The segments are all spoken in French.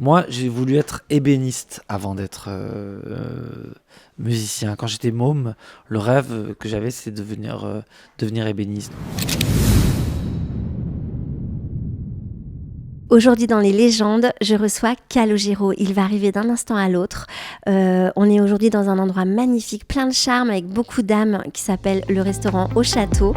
Moi, j'ai voulu être ébéniste avant d'être musicien. Quand j'étais môme, le rêve que j'avais, c'est de devenir ébéniste. Aujourd'hui dans les légendes, je reçois Calogero. Il va arriver d'un instant à l'autre. On est aujourd'hui dans un endroit magnifique, plein de charme, avec beaucoup d'âme, qui s'appelle le restaurant Au Château.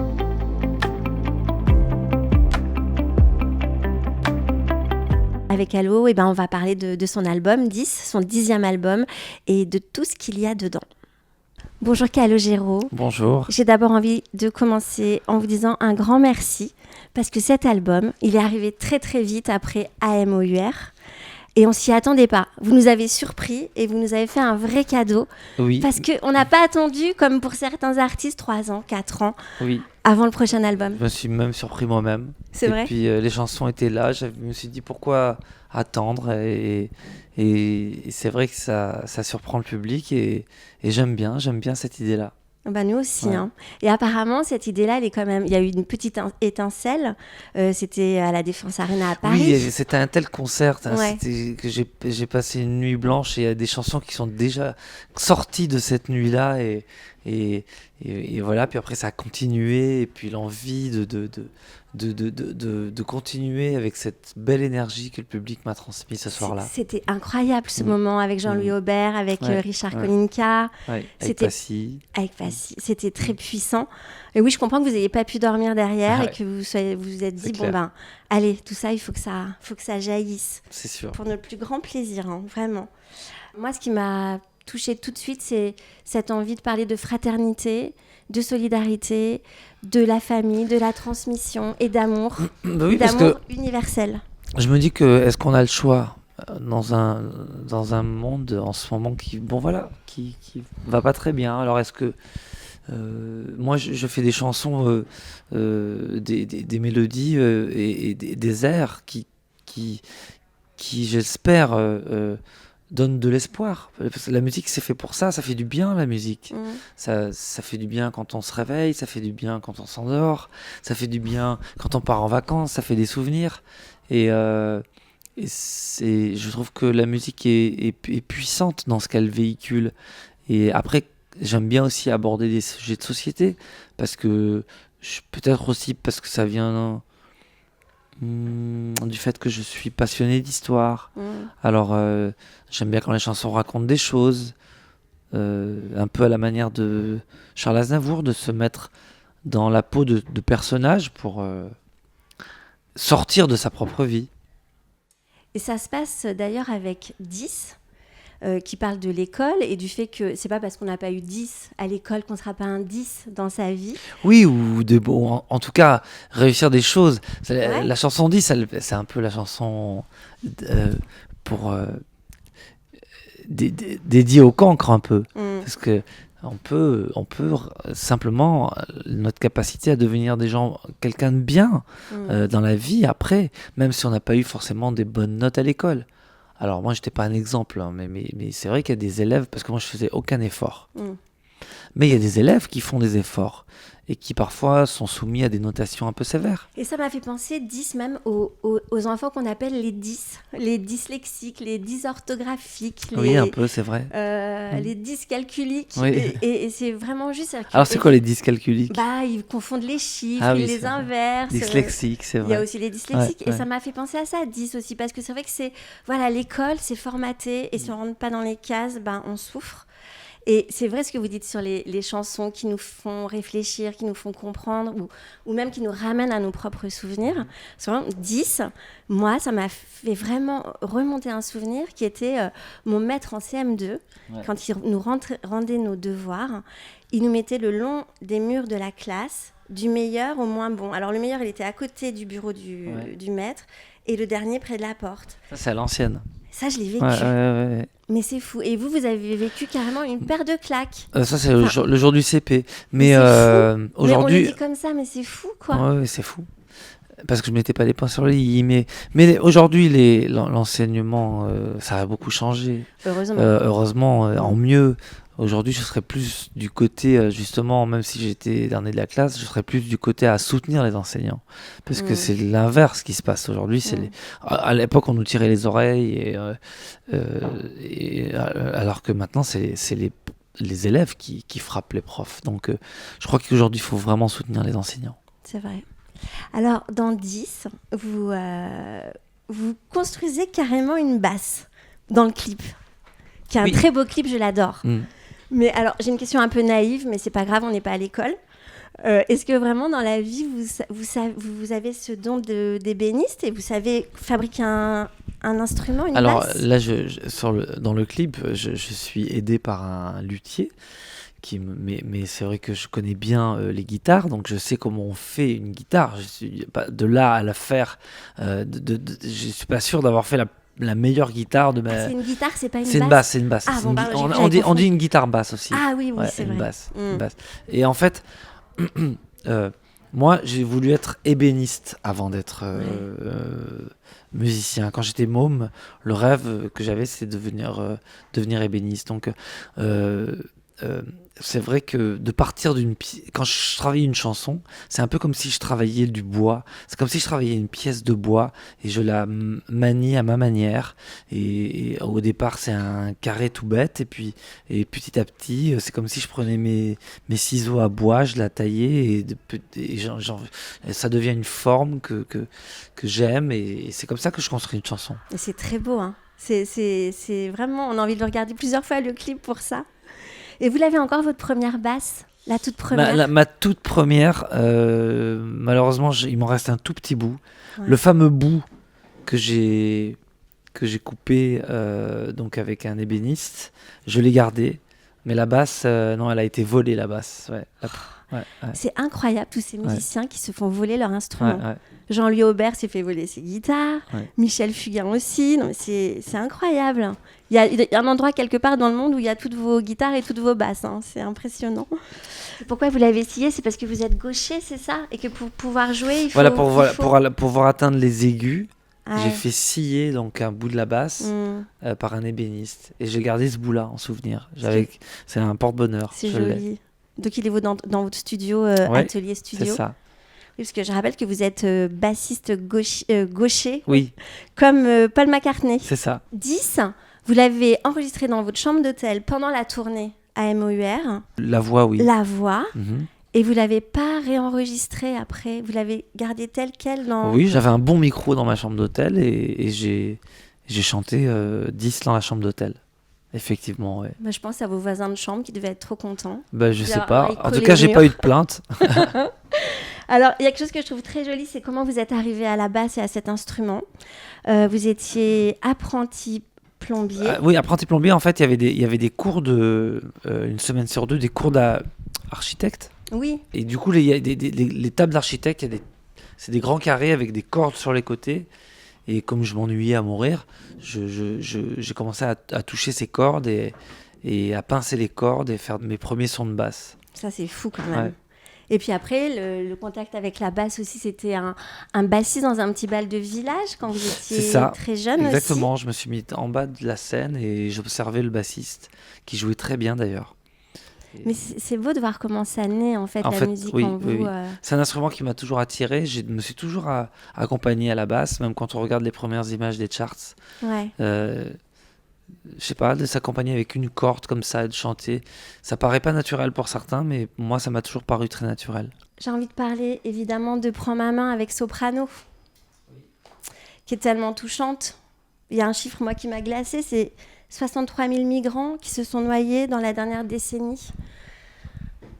Avec Calo, on va parler de son album 10, son 10e album, et de tout ce qu'il y a dedans. Bonjour Calogero. Bonjour. J'ai d'abord envie de commencer en vous disant un grand merci, parce que cet album, il est arrivé très très vite après AMOUR, et on s'y attendait pas. Vous nous avez surpris et vous nous avez fait un vrai cadeau, Oui. parce qu'on n'a pas attendu, comme pour certains artistes, 3 ans, 4 ans, Oui. avant le prochain album. Je me suis même surpris moi-même. C'est vrai ? Et puis les chansons étaient là. Je me suis dit pourquoi attendre et c'est vrai que ça surprend le public et j'aime bien cette idée-là. Nous aussi. Ouais. Hein. Et apparemment, cette idée-là, il y a eu une petite étincelle. C'était à la Défense Arena à Paris. Oui, c'était un tel concert. Ouais. C'était que j'ai passé une nuit blanche et il y a des chansons qui sont déjà sorties de cette nuit-là et voilà. Puis après, ça a continué et puis l'envie de continuer avec cette belle énergie que le public m'a transmise ce soir-là. C'était incroyable ce moment avec Jean-Louis Aubert, avec Richard Kolinka. Ouais, avec Passy. Avec Passy. C'était très puissant. Et oui, je comprends que vous n'ayez pas pu dormir derrière et que vous vous êtes dit, allez, tout ça, il faut que ça jaillisse. C'est sûr. Pour notre plus grand plaisir, hein, vraiment. Moi, ce qui m'a touchée tout de suite, c'est cette envie de parler de fraternité, de solidarité, de la famille, de la transmission et d'amour, oui, d'amour universel. Je me dis que est-ce qu'on a le choix dans un monde en ce moment qui va pas très bien. Alors est-ce que moi je fais des chansons, des mélodies et des airs qui j'espère donne de l'espoir. Parce que la musique, c'est fait pour ça fait du bien, la musique. Ça fait du bien quand on se réveille, ça fait du bien quand on s'endort, ça fait du bien quand on part en vacances, ça fait des souvenirs. Et je trouve que la musique est puissante dans ce qu'elle véhicule. Et après, j'aime bien aussi aborder des sujets de société, parce que peut-être aussi parce que ça vient du fait que je suis passionné d'histoire. Alors j'aime bien quand les chansons racontent des choses, un peu à la manière de Charles Aznavour, de se mettre dans la peau de personnages pour sortir de sa propre vie. Et ça se passe d'ailleurs avec 10, qui parle de l'école et du fait que c'est pas parce qu'on n'a pas eu 10 à l'école qu'on sera pas un 10 dans sa vie. Oui, ou en tout cas, réussir des choses. La chanson 10, c'est un peu la chanson pour dédiée au cancre un peu. Parce que on peut simplement, notre capacité à devenir quelqu'un de bien dans la vie après, même si on n'a pas eu forcément des bonnes notes à l'école. Alors moi, j'étais pas un exemple, hein, mais c'est vrai qu'il y a des élèves, parce que moi je faisais aucun effort. Mais il y a des élèves qui font des efforts et qui parfois sont soumis à des notations un peu sévères. Et ça m'a fait penser 10 même aux enfants qu'on appelle les 10, les dyslexiques, les dysorthographiques. Oui, un peu, c'est vrai. Les dyscalculiques. Oui. Et c'est vraiment juste... Alors c'est quoi les dyscalculiques ? Ils confondent les chiffres, ils les inversent. Dyslexiques, c'est vrai. Il y a aussi les dyslexiques. Ouais. Et ça m'a fait penser à ça, 10 aussi, parce que c'est vrai que l'école, c'est formaté, et si on ne rentre pas dans les cases, on souffre. Et c'est vrai ce que vous dites sur les chansons qui nous font réfléchir, qui nous font comprendre, ou même qui nous ramènent à nos propres souvenirs. Sur 10, moi, ça m'a fait vraiment remonter un souvenir qui était mon maître en CM2, quand il nous rendait nos devoirs. Il nous mettait le long des murs de la classe, du meilleur au moins bon. Alors le meilleur, il était à côté du bureau du maître, et le dernier près de la porte. Ça, c'est à l'ancienne. Ça, je l'ai vécu. Ouais. Mais c'est fou. Et vous avez vécu carrément une paire de claques. Ça, c'est le jour du CP. Mais c'est fou. aujourd'hui... Mais on le dit comme ça, mais c'est fou, quoi. Ouais, c'est fou. parce que je mettais pas les points sur les i. Mais aujourd'hui, l'enseignement, ça a beaucoup changé. Heureusement. Heureusement, en mieux. Aujourd'hui, je serais plus du côté, justement, même si j'étais dernier de la classe, je serais plus du côté à soutenir les enseignants. Parce que c'est l'inverse qui se passe aujourd'hui. À l'époque, on nous tirait les oreilles, alors que maintenant, c'est les élèves qui frappent les profs. Donc, je crois qu'aujourd'hui, il faut vraiment soutenir les enseignants. C'est vrai. Alors, dans 10, vous construisez carrément une basse dans le clip, qui est un très beau clip, je l'adore. Mais alors, j'ai une question un peu naïve, mais c'est pas grave, on n'est pas à l'école. Est-ce que vraiment, dans la vie, vous avez ce don d'ébéniste et vous savez fabriquer un instrument, une alors, basse ? là, dans le clip, je suis aidé par un luthier. Mais c'est vrai que je connais bien les guitares, donc je sais comment on fait une guitare. Je suis pas de là à la faire. Je suis pas sûr d'avoir fait la meilleure guitare de ma. C'est une guitare, c'est pas une basse. C'est une basse. Ah, bon, On dit une guitare basse aussi. Ah oui, ouais, c'est une vrai. Une basse. Et en fait, moi, j'ai voulu être ébéniste avant d'être musicien. Quand j'étais môme, le rêve que j'avais, c'est de devenir ébéniste. Donc, c'est vrai que de partir quand je travaillais une chanson, c'est un peu comme si je travaillais du bois. C'est comme si je travaillais une pièce de bois et je la manie à ma manière. Et au départ, c'est un carré tout bête. Et petit à petit, c'est comme si je prenais mes ciseaux à bois, je la taillais et ça devient une forme que j'aime. Et c'est comme ça que je construis une chanson. Et c'est très beau, hein. C'est vraiment, on a envie de le regarder plusieurs fois, le clip, pour ça. Et vous l'avez encore, votre première basse, la toute première? Ma toute première, malheureusement, il m'en reste un tout petit bout. Ouais. Le fameux bout que j'ai coupé donc avec un ébéniste, je l'ai gardé. Mais la basse, non, elle a été volée, la basse. Ouais. C'est incroyable, tous ces musiciens qui se font voler leur instrument. Jean-Louis Aubert s'est fait voler ses guitares, Michel Fugain aussi. Non, mais c'est incroyable. Il y a un endroit quelque part dans le monde où il y a toutes vos guitares et toutes vos basses. Hein. C'est impressionnant. Pourquoi vous l'avez scié? C'est parce que vous êtes gaucher, c'est ça? Et que pour pouvoir jouer, il faut... Pour pouvoir atteindre les aigus, j'ai fait scier donc, un bout de la basse par un ébéniste. Et j'ai gardé ce bout-là en souvenir. C'est un porte-bonheur. C'est joli. Donc il est dans votre studio, atelier studio. C'est ça. Oui, parce que je rappelle que vous êtes bassiste gaucher, oui. Comme Paul McCartney. C'est ça. 10, vous l'avez enregistré dans votre chambre d'hôtel pendant la tournée à MOUR. La voix, oui. La voix. Et vous ne l'avez pas réenregistré après? Vous l'avez gardé tel quel dans... Oui, j'avais un bon micro dans ma chambre d'hôtel et j'ai chanté 10 dans la chambre d'hôtel. Effectivement, ouais. Je pense à vos voisins de chambre qui devaient être trop contents. Je sais pas. En tout cas, j'ai pas eu de plainte. Alors, il y a quelque chose que je trouve très joli, c'est comment vous êtes arrivé à la basse et à cet instrument. Vous étiez apprenti plombier. Oui, apprenti plombier. En fait, il y avait des cours une semaine sur deux, des cours d'architecte. Oui. Et du coup, les tables d'architecte, c'est des grands carrés avec des cordes sur les côtés. Et comme je m'ennuyais à mourir, j'ai commencé à toucher ces cordes et à pincer les cordes et faire mes premiers sons de basse. Ça, c'est fou quand même. Ouais. Et puis après, le contact avec la basse aussi, c'était un bassiste dans un petit bal de village quand vous étiez très jeune. Exactement, aussi. Je me suis mis en bas de la scène et j'observais le bassiste, qui jouait très bien d'ailleurs. Mais c'est beau de voir comment ça naît en fait, la musique en vous. Oui. C'est un instrument qui m'a toujours attiré. Je me suis toujours accompagné à la basse, même quand on regarde les premières images des charts. Ouais. Je sais pas, de s'accompagner avec une corde comme ça, de chanter. Ça paraît pas naturel pour certains, mais moi, ça m'a toujours paru très naturel. J'ai envie de parler évidemment de Prends ma main avec soprano, qui est tellement touchante. Il y a un chiffre, moi, qui m'a glacée, c'est 63 000 migrants qui se sont noyés dans la dernière décennie.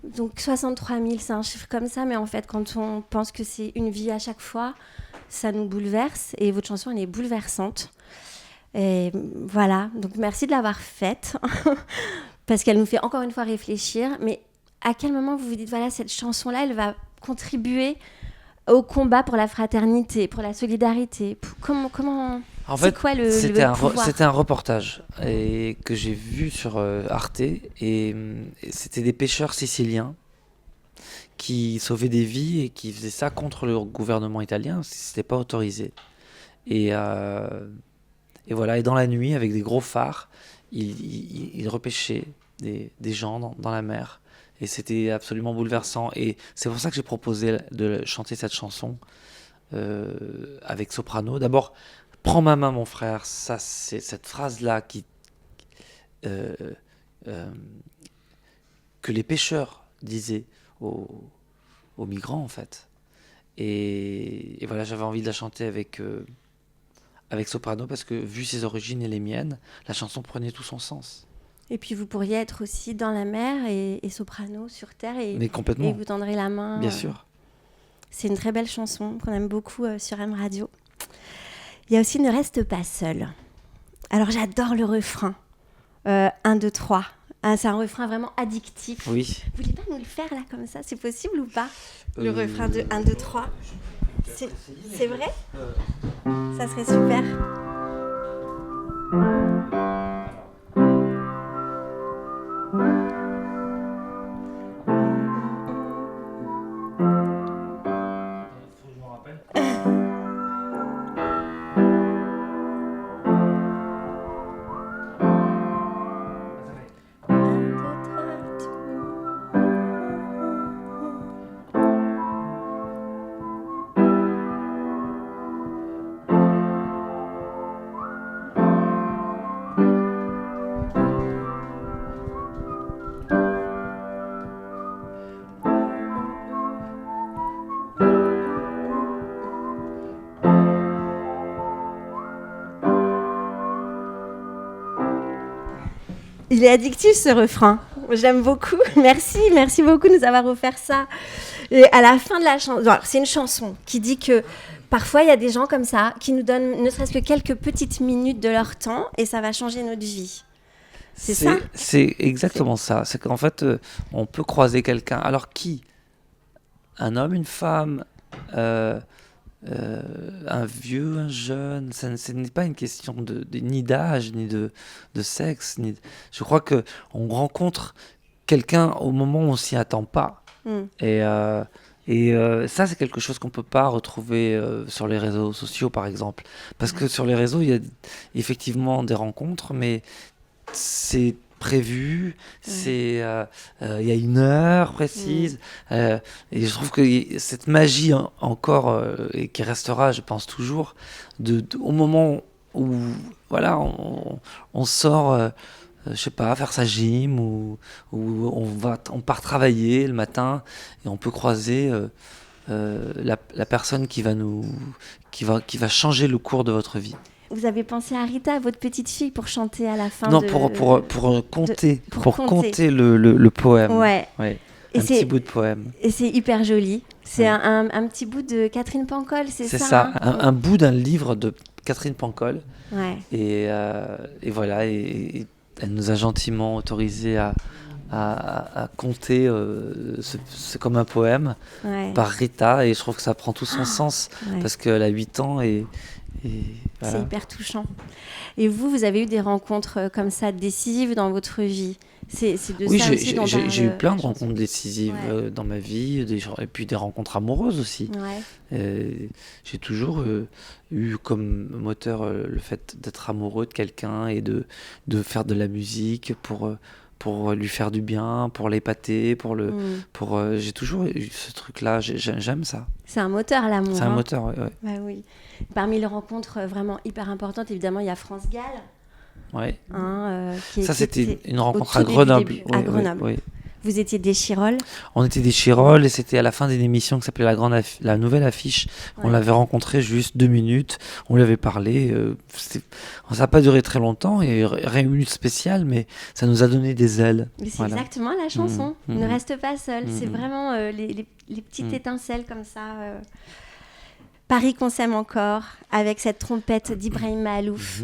Donc 63 000, c'est un chiffre comme ça, mais en fait, quand on pense que c'est une vie à chaque fois, ça nous bouleverse. Et votre chanson, elle est bouleversante. Et voilà, donc merci de l'avoir faite, parce qu'elle nous fait encore une fois réfléchir. Mais à quel moment vous vous dites, voilà, cette chanson-là, elle va contribuer au combat pour la fraternité, pour la solidarité? Comment en fait, c'est quoi le pouvoir? C'était un reportage que j'ai vu sur Arte, et c'était des pêcheurs siciliens qui sauvaient des vies et qui faisaient ça contre le gouvernement italien, parce que c'était pas autorisé. Et, euh, et voilà, et dans la nuit, avec des gros phares, ils repêchaient des gens dans la mer. Et c'était absolument bouleversant. Et c'est pour ça que j'ai proposé de chanter cette chanson avec soprano. D'abord, prends ma main, mon frère. Ça, c'est cette phrase-là euh, euh, que les pêcheurs disaient aux migrants, en fait. Et voilà, j'avais envie de la chanter avec soprano parce que, vu ses origines et les miennes, la chanson prenait tout son sens. Et puis vous pourriez être aussi dans la mer et soprano sur terre Mais et complètement, vous tendrez la main. bien sûr. C'est une très belle chanson qu'on aime beaucoup sur M Radio. Il y a aussi Ne reste pas seul. Alors j'adore le refrain. 1, 2, 3. C'est un refrain vraiment addictif. Oui. Vous voulez pas nous le faire là comme ça? C'est possible ou pas? Le refrain de 1, 2, 3. C'est vrai? Ça serait super. Il est addictif ce refrain. J'aime beaucoup. Merci beaucoup de nous avoir offert ça. Et à la fin de la chanson, c'est une chanson qui dit que parfois il y a des gens comme ça qui nous donnent ne serait-ce que quelques petites minutes de leur temps et ça va changer notre vie. C'est ça? C'est exactement ça. C'est qu'en fait, on peut croiser quelqu'un. Alors qui? Un homme, une femme, un vieux, un jeune. Ce n'est pas une question ni d'âge, ni de sexe. Je crois que on rencontre quelqu'un au moment où on s'y attend pas. Ça, c'est quelque chose qu'on peut pas retrouver sur les réseaux sociaux, par exemple. Parce que sur les réseaux, il y a effectivement des rencontres, mais c'est prévu, il y a une heure précise, et je trouve que cette magie encore, et qui restera, je pense toujours, au moment où voilà, on sort, je sais pas, faire sa gym, ou on part travailler le matin, et on peut croiser la personne qui va changer le cours de votre vie. Vous avez pensé à Rita, votre petite fille, pour chanter à la fin Non, pour compter le poème. Ouais. Un petit bout de poème. Et c'est hyper joli. C'est un petit bout de Catherine Pancol, c'est ça? C'est ça, un bout d'un livre de Catherine Pancol. Ouais. Et voilà, et elle nous a gentiment autorisé à compter c'est comme un poème par Rita, et je trouve que ça prend tout son sens parce qu'elle a 8 ans et voilà. C'est hyper touchant. Et vous avez eu des rencontres comme ça décisives dans votre vie? C'est de oui, ça aussi dont j'ai eu plein de rencontres décisives dans ma vie, et puis des rencontres amoureuses aussi. J'ai toujours eu comme moteur le fait d'être amoureux de quelqu'un et de faire de la musique pour lui faire du bien, pour l'épater, j'ai toujours eu ce truc-là, j'aime ça. C'est un moteur, l'amour. C'est un moteur, ouais. Bah oui. Parmi les rencontres vraiment hyper importantes, évidemment, il y a France Gall. Ouais. Ça, c'était une rencontre à Grenoble. À Grenoble. Oui. Vous étiez des Chirolles? On était des Chirolles, et c'était à la fin d'une émission qui s'appelait La Nouvelle Affiche. On l'avait rencontré juste 2 minutes. On lui avait parlé. Ça n'a pas duré très longtemps, et rien une minute spéciale, mais ça nous a donné des ailes. Mais c'est exactement la chanson. Ne reste pas seul. C'est vraiment les petites étincelles comme ça. Paris qu'on s'aime encore, avec cette trompette d'Ibrahim Mahalouf.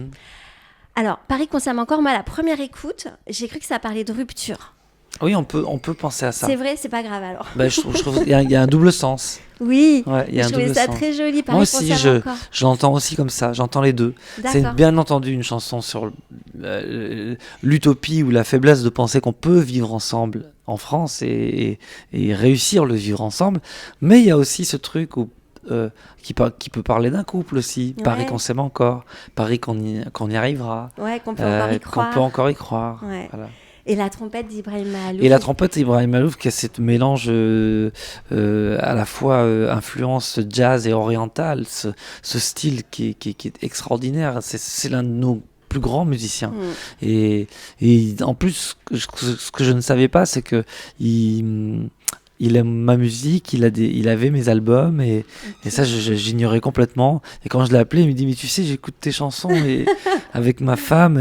Alors, Paris qu'on s'aime encore, moi, la première écoute, j'ai cru que ça parlait de rupture. Oui, on peut penser à ça. C'est vrai, c'est pas grave alors. Je trouve qu'il y a un double sens. Oui, je trouvais ça très joli. Paris moi aussi, qu'on s'aime encore. je l'entends aussi comme ça, j'entends les deux. C'est bien entendu une chanson sur l'utopie ou la faiblesse de penser qu'on peut vivre ensemble en France et réussir le vivre ensemble. Mais il y a aussi ce truc qui peut parler d'un couple aussi. Paris qu'on s'aime encore, Paris qu'on y arrivera, Ouais, qu'on peut encore y croire. qu'on peut encore y croire. Ouais. Voilà. Et la trompette d'Ibrahim Malouf. Et la trompette d'Ibrahim Malouf qui a ce mélange à la fois influence jazz et orientale, ce style qui est extraordinaire. C'est l'un de nos plus grands musiciens. Et en plus, ce que je ne savais pas, c'est que il aime ma musique, il avait mes albums et ça j'ignorais complètement. Et quand je l'ai appelé, il me dit mais tu sais j'écoute tes chansons et avec ma femme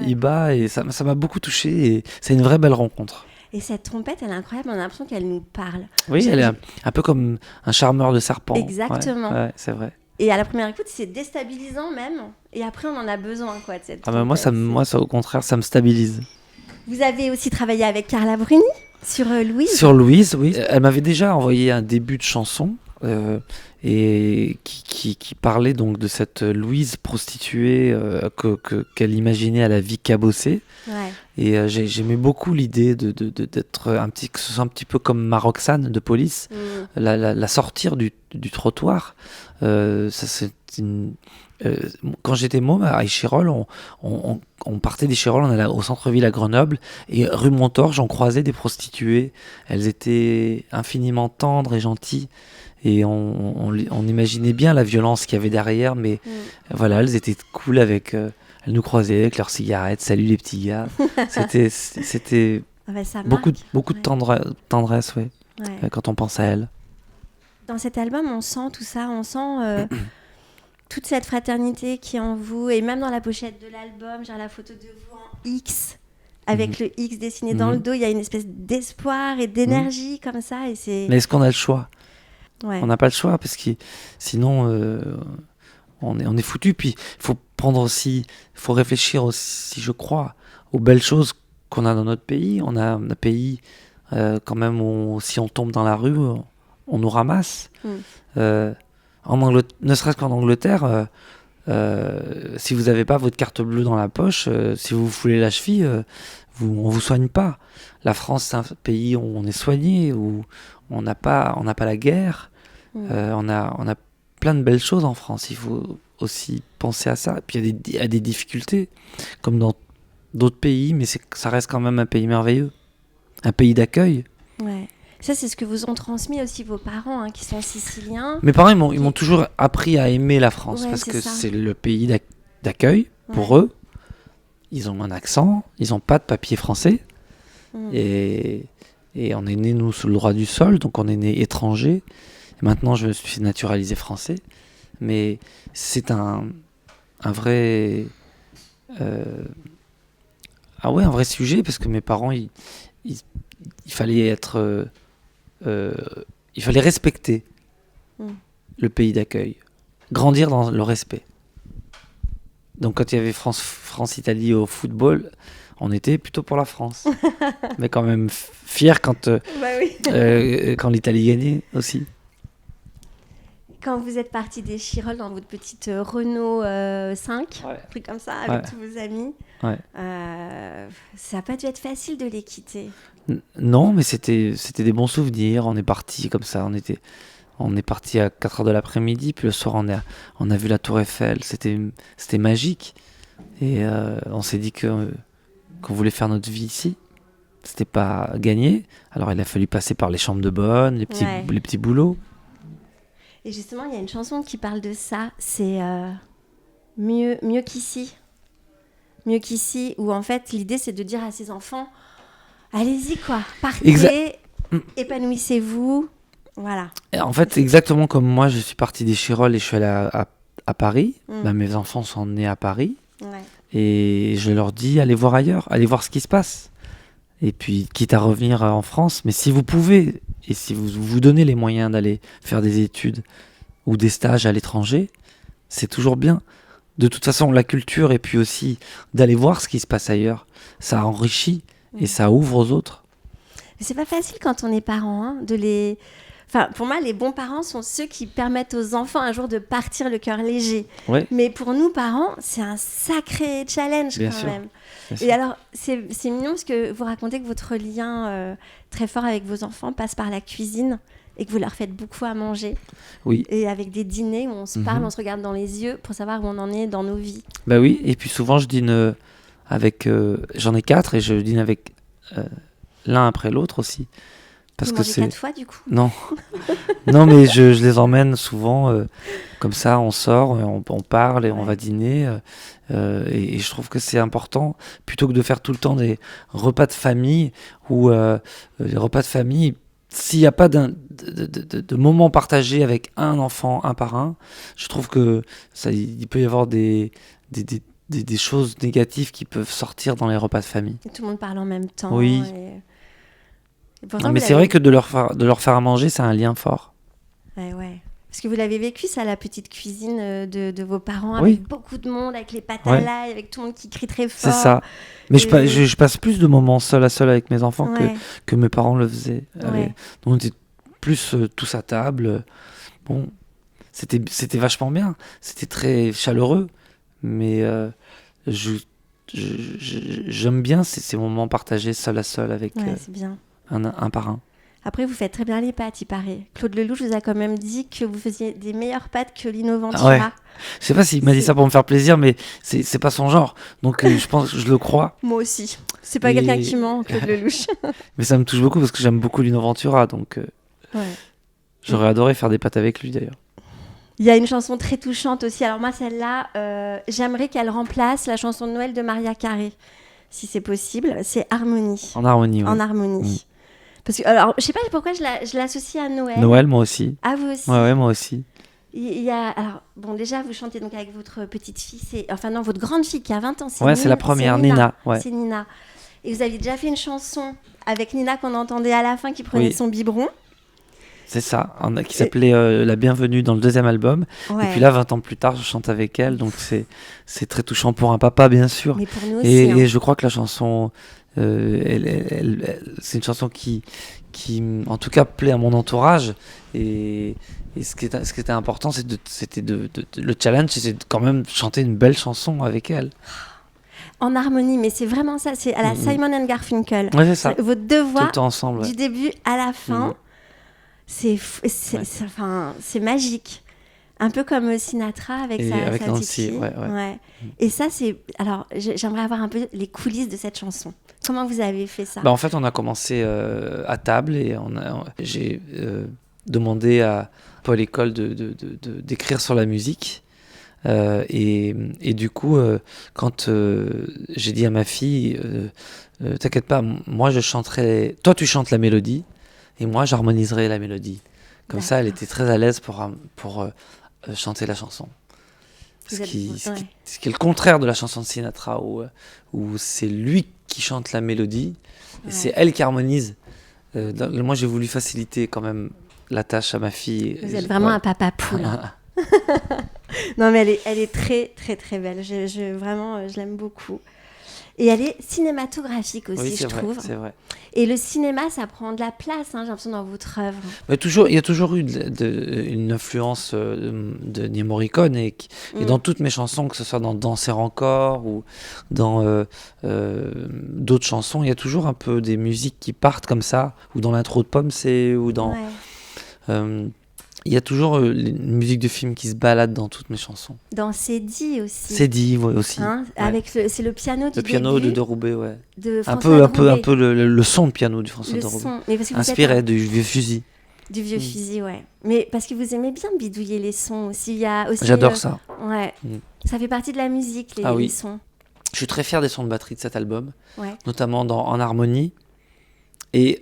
Iba et ça m'a beaucoup touché et c'est une vraie belle rencontre. Et cette trompette, elle est incroyable, on a l'impression qu'elle nous parle. Oui, elle est un peu comme un charmeur de serpent. Exactement. Ouais, c'est vrai. Et à la première écoute, c'est déstabilisant même. Et après, on en a besoin de cette trompette. Moi, ça au contraire, ça me stabilise. Vous avez aussi travaillé avec Carla Bruni sur Louise. Sur Louise, oui. Elle m'avait déjà envoyé un début de chanson et qui parlait donc de cette Louise prostituée qu'elle imaginait à la vie cabossée. Ouais. Et j'aimais beaucoup l'idée d'être que ce soit un petit peu comme ma Roxane de Police, la sortir du trottoir. Quand j'étais môme à Échirolles, on partait d'Échirolles, on allait au centre-ville à Grenoble et rue Montorge, j'en croisais des prostituées. Elles étaient infiniment tendres et gentilles et on imaginait bien la violence qu'il y avait derrière, mais voilà, elles étaient cool avec. Elles nous croisaient avec leurs cigarettes. Salut les petits gars. C'était beaucoup de tendresse, ouais. Quand on pense à elles. Dans cet album, on sent tout ça, on sent toute cette fraternité qui est en vous, et même dans la pochette de l'album, genre la photo de vous en X, avec le X dessiné dans le dos, il y a une espèce d'espoir et d'énergie comme ça. Et c'est... Mais est-ce qu'on a le choix ? Ouais. On n'a pas le choix, parce que sinon, on est foutu. Puis il faut réfléchir aussi, je crois, aux belles choses qu'on a dans notre pays. On a un pays quand même où si on tombe dans la rue, on nous ramasse. Ne serait-ce qu'en Angleterre, si vous n'avez pas votre carte bleue dans la poche, si vous vous foulez la cheville, on vous soigne pas. La France, c'est un pays où on est soigné, où on n'a pas la guerre. On a plein de belles choses en France. Il faut aussi penser à ça. Et puis il y a des difficultés, comme dans d'autres pays, mais ça reste quand même un pays merveilleux, un pays d'accueil. Ouais. Ça, c'est ce que vous ont transmis aussi vos parents, qui sont siciliens. Mes parents, ils m'ont toujours appris à aimer la France, parce que c'est le pays d'accueil pour eux. Ils ont un accent, ils n'ont pas de papier français. Et on est né, nous, sous le droit du sol, donc on est né étranger. Et maintenant, je me suis naturalisé français. Mais c'est un vrai... un vrai sujet, parce que mes parents, il fallait être... il fallait respecter le pays d'accueil, grandir dans le respect. Donc quand il y avait France-Italie au football, on était plutôt pour la France, mais quand même fiers quand l'Italie gagnait aussi. Quand vous êtes parti d'Échirolles dans votre petite Renault 5, un truc comme ça, avec tous vos amis, ça n'a pas dû être facile de les quitter. Non, mais c'était des bons souvenirs. On est parti comme ça. On est parti à 4h de l'après-midi, puis le soir on a vu la Tour Eiffel. C'était magique. Et on s'est dit qu'on voulait faire notre vie ici. C'était pas gagné. Alors il a fallu passer par les chambres de bonne, les petits boulots. Et justement, il y a une chanson qui parle de ça. C'est mieux qu'ici. Mieux qu'ici, où en fait l'idée c'est de dire à ses enfants, allez-y quoi, partez, épanouissez-vous, voilà. Et en fait, exactement comme moi, je suis parti d'Échirolles et je suis allé à Paris. Mes enfants sont nés à Paris. Et je leur dis, allez voir ailleurs, allez voir ce qui se passe. Et puis, quitte à revenir en France, mais si vous pouvez, et si vous vous donnez les moyens d'aller faire des études ou des stages à l'étranger, c'est toujours bien. De toute façon, la culture et puis aussi d'aller voir ce qui se passe ailleurs, ça enrichit et ça ouvre aux autres. Mais c'est pas facile quand on est parent, de les Enfin, pour moi, les bons parents sont ceux qui permettent aux enfants un jour de partir le cœur léger. Ouais, Mais pour nous, parents, c'est un sacré challenge bien quand sûr. même. Bien Et sûr. alors, c'est mignon parce que vous racontez que votre lien très fort avec vos enfants passe par la cuisine et que vous leur faites beaucoup à manger. Oui, Et avec des dîners où on se parle, Mhm. on se regarde dans les yeux pour savoir où on en est dans nos vies. bah oui. Et puis souvent, je dîne avec. J'en ai 4 et je dîne avec l'un après l'autre aussi. Parce Vous que mangez c'est. 4 fois du coup. Non, non, mais je les emmène souvent. Comme ça, on sort, on parle et on Ouais. va dîner. Et je trouve que c'est important, plutôt que de faire tout le temps des repas de famille, où les repas de famille, s'il n'y a pas de moments partagés avec un enfant, un par un, je trouve que il peut y avoir des choses négatives qui peuvent sortir dans les repas de famille. Et tout le monde parle en même temps. Oui. Et pourtant, Mais vous c'est vrai l'avez- que de leur faire à manger, c'est un lien fort. Ouais, ouais. Parce que vous l'avez vécu, ça, la petite cuisine de vos parents, Oui. avec beaucoup de monde, avec les pâtes à Ouais. l'ail, avec tout le monde qui crie très C'est fort. ça. Mais Et- je passe plus de moments seul à seul avec mes enfants Ouais. que mes parents le faisaient. Ouais. Donc on était plus tous à table. Bon, c'était vachement bien. C'était très chaleureux. Mais je, j'aime bien ces moments partagés seul à seul avec Ouais, c'est bien. un par un. Après, vous faites très bien les pâtes, il paraît. Claude Lelouch vous a quand même dit que vous faisiez des meilleures pâtes que Lino Ventura. Ouais. Je sais pas s'il m'a dit C'est- ça pour me faire plaisir, mais c'est pas son genre. Donc je pense que je le crois. Moi aussi. C'est pas Et- quelqu'un qui ment, Claude Lelouch. Mais ça me touche beaucoup parce que j'aime beaucoup Lino Ventura. Donc Ouais. j'aurais adoré faire des pâtes avec lui d'ailleurs. Il y a une chanson très touchante aussi. Alors moi, celle-là, j'aimerais qu'elle remplace la chanson de Noël de Maria Carré, si c'est possible. C'est Harmonie. En harmonie, oui. En harmonie. Parce que, alors, je sais pas pourquoi je l'associe à Noël. Noël, moi aussi. À vous aussi. Ouais, moi aussi. Il y a, alors, bon, déjà, vous chantez donc avec votre petite fille, enfin non, votre grande fille qui a 20 ans. Ouais, c'est la première, Nina. Ouais. C'est Nina. Et vous aviez déjà fait une chanson avec Nina qu'on entendait à la fin qui prenait Oui. son biberon. C'est ça, qui s'appelait La Bienvenue dans le deuxième album. Ouais. Et puis là, 20 ans plus tard, je chante avec elle. Donc c'est très touchant pour un papa, bien sûr. Mais pour nous aussi. Et je crois que la chanson, c'est une chanson qui, en tout cas, plaît à mon entourage. Et ce qui était important, c'était le challenge, c'est de quand même chanter une belle chanson avec elle. En harmonie, mais c'est vraiment ça. C'est à la Simon and Garfunkel. Ouais, c'est ça. Vos deux Tout voix, le temps ensemble. Ouais. du début à la fin, Mhm. c'est Ouais. enfin, c'est magique. Un peu comme Sinatra avec Et sa avec sa Nancy, petite fille. ouais. Et ça, c'est... Alors, j'aimerais avoir un peu les coulisses de cette chanson. Comment vous avez fait ça? Bah, en fait, on a commencé à table et j'ai demandé à Paul École d'écrire sur la musique. Et du coup, quand j'ai dit à ma fille, t'inquiète pas, moi je chanterai, toi tu chantes la mélodie et moi j'harmoniserai la mélodie. Comme ça, elle D'accord. était très à l'aise pour chanter la chanson. Vous êtes- ouais. Ce qui est le contraire de la chanson de Sinatra, où c'est lui qui chante la mélodie et Ouais. c'est elle qui harmonise. Moi, j'ai voulu faciliter quand même la tâche à ma fille. Vous êtes vraiment un papa poule. hein. Non, mais elle est très, très, très belle. Vraiment, je l'aime beaucoup. Et elle est cinématographique aussi, Oui, je c'est vrai, trouve. c'est vrai. Et le cinéma, ça prend de la place, hein, j'ai l'impression, dans votre œuvre. Mais il y a toujours eu une influence de Ennio Morricone et dans toutes mes chansons, que ce soit dans Danser encore ou dans d'autres chansons, il y a toujours un peu des musiques qui partent comme ça, ou dans l'intro de Pomme, ou dans... Ouais. Il y a toujours une musique de film qui se balade dans toutes mes chansons. Dans C'est dit aussi. C'est dit, ouais, aussi. Hein, Ouais. c'est le piano du Le piano début de Roubaix, ouais. de Un François peu Drouet. le son de piano du François Le de Roubaix. son. Mais parce que vous êtes Inspiré du vieux fusil. du vieux fusil, ouais. Mais parce que vous aimez bien bidouiller les sons aussi. Il y a aussi J'adore ça. Ouais. Mm. Ça fait partie de la musique, les, Ah oui. les sons. Je suis très fier des sons de batterie de cet album, Ouais. notamment En harmonie. Et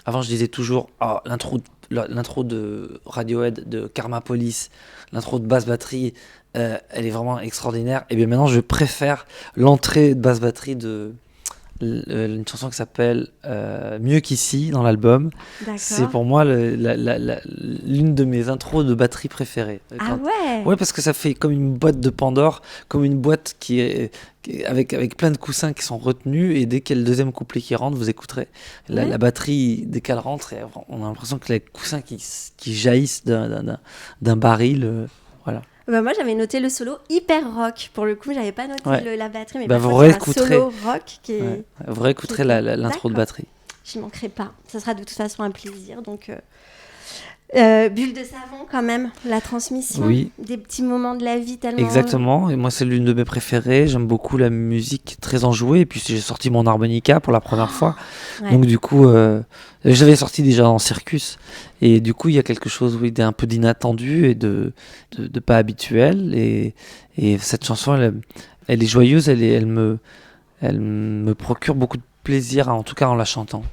avant, je disais toujours l'intro de Radiohead, de Karma Police, l'intro de basse batterie, elle est vraiment extraordinaire. Et bien maintenant, je préfère l'entrée de basse batterie de une chanson qui s'appelle Mieux qu'ici dans l'album. C'est D'accord. pour moi l'une de mes intros de batterie préférées. Ah ouais. Ouais, parce que ça fait comme une boîte de Pandore, comme une boîte avec plein de coussins qui sont retenus, et dès qu'il y a le deuxième couplet qui rentre, vous écouterez. Ouais. La batterie, dès qu'elle rentre, on a l'impression que les coussins qui jaillissent d'un baril. Voilà. Bah, moi, j'avais noté le solo hyper rock. Pour le coup, j'avais pas noté Ouais. la batterie, mais Bah, parfois, vous c'est un réécouterez. solo rock qui est... Ouais. Vous réécouterez l'intro de D'accord. batterie. Je ne manquerai pas. Ça sera de toute façon un plaisir. Donc, bulle de savon quand même, la transmission. Oui. Des petits moments de la vie tellement... Exactement, et moi c'est l'une de mes préférées, j'aime beaucoup la musique très enjouée, et puis j'ai sorti mon harmonica pour la première fois, Ouais. donc du coup, j'avais sorti déjà en Circus, et du coup il y a quelque chose oui, d'un peu d'inattendu et de pas habituel, et cette chanson elle est joyeuse, elle me procure beaucoup de plaisir, en tout cas en la chantant.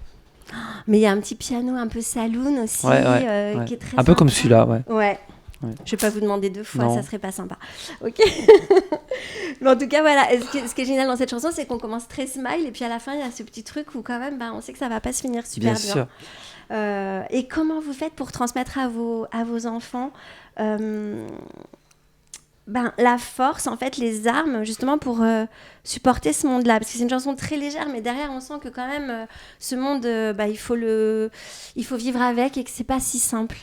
Mais il y a un petit piano un peu saloon aussi, Ouais, qui est très un peu comme sympa. celui-là, ouais. Ouais. Ouais. Je vais pas vous demander 2 fois, Non. ça serait pas sympa. Ok. Mais en tout cas, voilà. Et ce qui est génial dans cette chanson, c'est qu'on commence très smile et puis à la fin, il y a ce petit truc où quand même, on sait que ça va pas se finir super bien. Sûr. Et comment vous faites pour transmettre à vos enfants la force, en fait, les armes, justement pour supporter ce monde-là, parce que c'est une chanson très légère, mais derrière on sent que quand même ce monde, il faut vivre avec et que c'est pas si simple.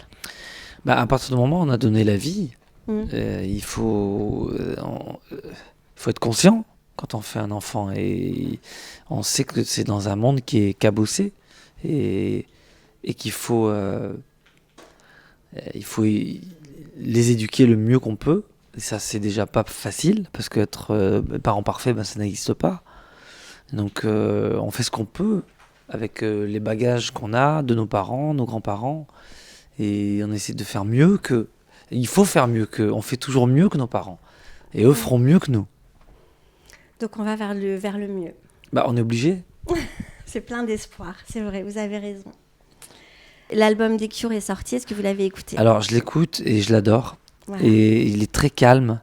À partir du moment où on a donné la vie, Mm. il faut être conscient quand on fait un enfant, et on sait que c'est dans un monde qui est cabossé, et qu'il faut les éduquer le mieux qu'on peut. Et ça, c'est déjà pas facile, parce qu'être parent parfait, ça n'existe pas. Donc on fait ce qu'on peut avec les bagages qu'on a de nos parents, nos grands-parents, et on essaie de faire mieux que... Il faut faire mieux qu'eux, on fait toujours mieux que nos parents, et eux feront mieux que nous. Donc on va vers le mieux. On est obligé. C'est plein d'espoir, c'est vrai, vous avez raison. L'album des Cure est sorti, est-ce que vous l'avez écouté ? Alors je l'écoute et je l'adore. Voilà. Et il est très calme,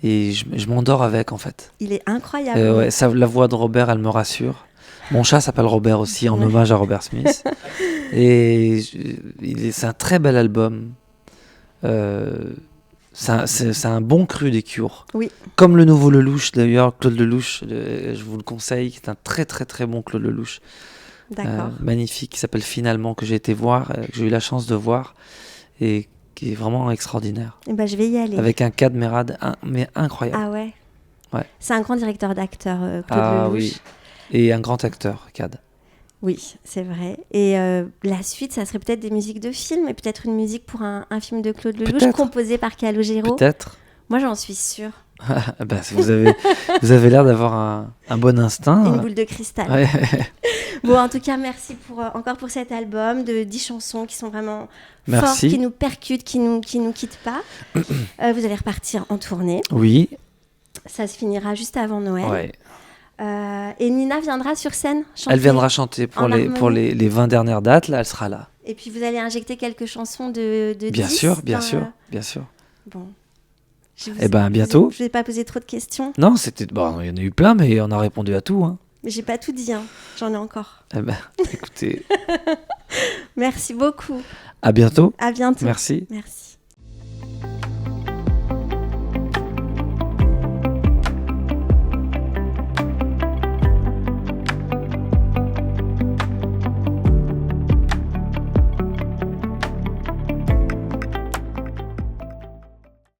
et je m'endors avec, en fait. Il est incroyable. Ouais, la voix de Robert, elle me rassure. Mon chat s'appelle Robert aussi, en Ouais. hommage à Robert Smith. Et c'est un très bel album. C'est un bon cru des Cure. Oui. Comme le nouveau Lelouch, d'ailleurs, Claude Lelouch, je vous le conseille, qui est un très très très bon Claude Lelouch. D'accord. Magnifique, qui s'appelle Finalement, que j'ai été voir, que j'ai eu la chance de voir, et qui est vraiment extraordinaire. Et je vais y aller. Avec un Cad Merad, mais incroyable. Ah ouais. Ouais. C'est un grand directeur d'acteurs, Claude Lelouch. Oui. Et un grand acteur, Cad. Oui, c'est vrai. Et la suite, ça serait peut-être des musiques de films, et peut-être une musique pour un film de Claude Lelouch, Peut-être. composé par Calogero. Peut-être. Moi, j'en suis sûre. Vous avez l'air d'avoir un bon instinct. Une boule de cristal. Ouais. Bon, en tout cas, merci encore pour cet album de 10 chansons qui sont vraiment Merci. fortes, qui nous percutent, qui nous quittent pas. Vous allez repartir en tournée. Oui. Ça se finira juste avant Noël. Ouais. Et Nina viendra sur scène chanter. Elle viendra chanter pour les 20 dernières dates. Là, elle sera là. Et puis vous allez injecter quelques chansons de Bien 10 sûr, bien dans sûr, bien sûr. Bon. Bientôt. Je ne vais pas poser trop de questions. Non, il y en a eu plein, mais on a répondu à tout. Hein. Mais j'ai pas tout dit, hein. J'en ai encore. Écoutez, Merci beaucoup. à bientôt. À bientôt. Merci. Merci.